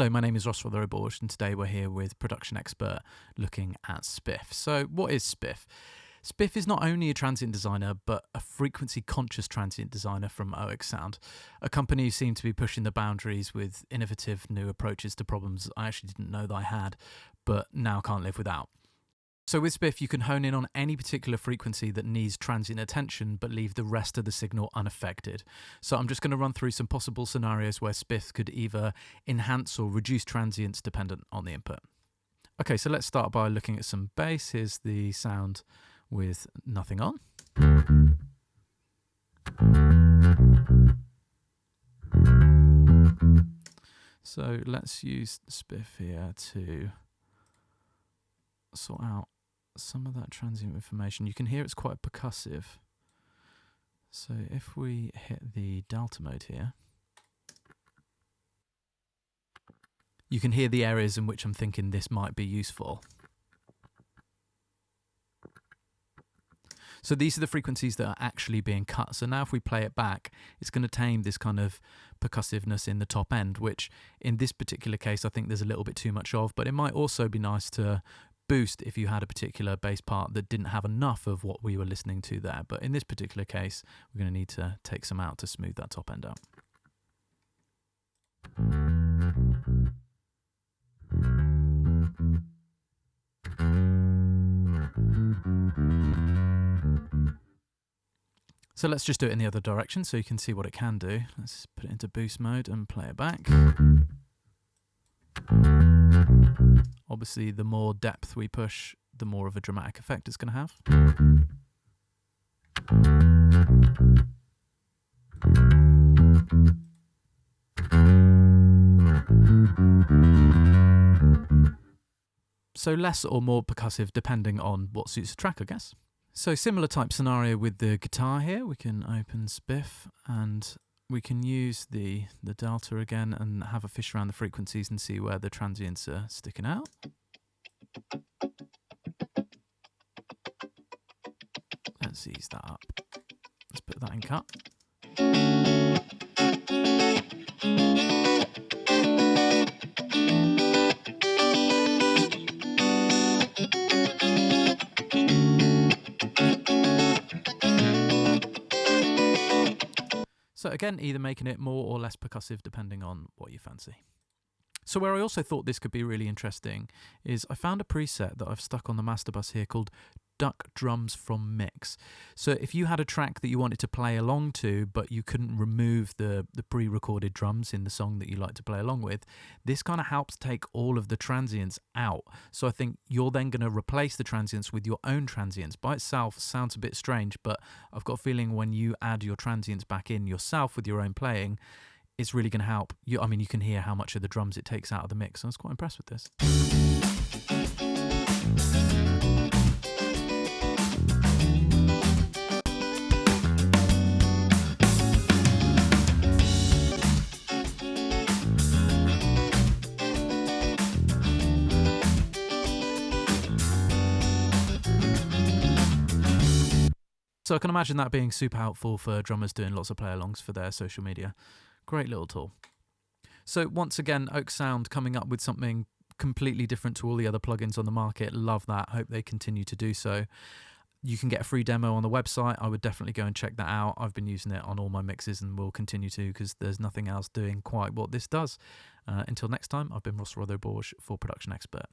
Hello, my name is Rothero-Bourge, and today we're here with Production Expert looking at Spiff. So what is Spiff? Spiff is not only a transient designer, but a frequency-conscious transient designer from Oeksound, a company who seem to be pushing the boundaries with innovative new approaches to problems I actually didn't know that I had, but now can't live without. So with Spiff, you can hone in on any particular frequency that needs transient attention, but leave the rest of the signal unaffected. So I'm just going to run through some possible scenarios where Spiff could either enhance or reduce transients dependent on the input. Okay, so let's start by looking at some bass. Here's the sound with nothing on. So let's use Spiff here to sort out some of that transient information. You can hear it's quite percussive. So if we hit the delta mode here, you can hear the areas in which I'm thinking this might be useful. So these are the frequencies that are actually being cut. So now if we play it back, it's going to tame this kind of percussiveness in the top end, which in this particular case, I think there's a little bit too much of, but it might also be nice to boost if you had a particular bass part that didn't have enough of what we were listening to there. But in this particular case, we're going to need to take some out to smooth that top end out. So let's just do it in the other direction so you can see what it can do. Let's put it into boost mode and play it back. Obviously, the more depth we push, the more of a dramatic effect it's going to have. So less or more percussive depending on what suits the track, I guess. So similar type scenario with the guitar here. We can open Spiff and we can use the delta again and have a fish around the frequencies and see where the transients are sticking out. Let's ease that up. Let's put that in cut. So again, either making it more or less percussive depending on what you fancy. So where I also thought this could be really interesting is I found a preset that I've stuck on the master bus here called Duck Drums from Mix. So if you had a track that you wanted to play along to, but you couldn't remove the pre-recorded drums in the song that you like to play along with, this kind of helps take all of the transients out. So I think you're then going to replace the transients with your own transients. By itself, sounds a bit strange, but I've got a feeling when you add your transients back in yourself with your own playing, it's really going to help. I mean, you can hear how much of the drums it takes out of the mix. I was quite impressed with this. So I can imagine that being super helpful for drummers doing lots of play-alongs for their social media. Great little tool. So once again, Oeksound coming up with something completely different to all the other plugins on the market. Love that. Hope they continue to do so. You can get a free demo on the website. I would definitely go and check that out. I've been using it on all my mixes and will continue to because there's nothing else doing quite what this does. Until next time, I've been Rothero-Bourge for Production Expert.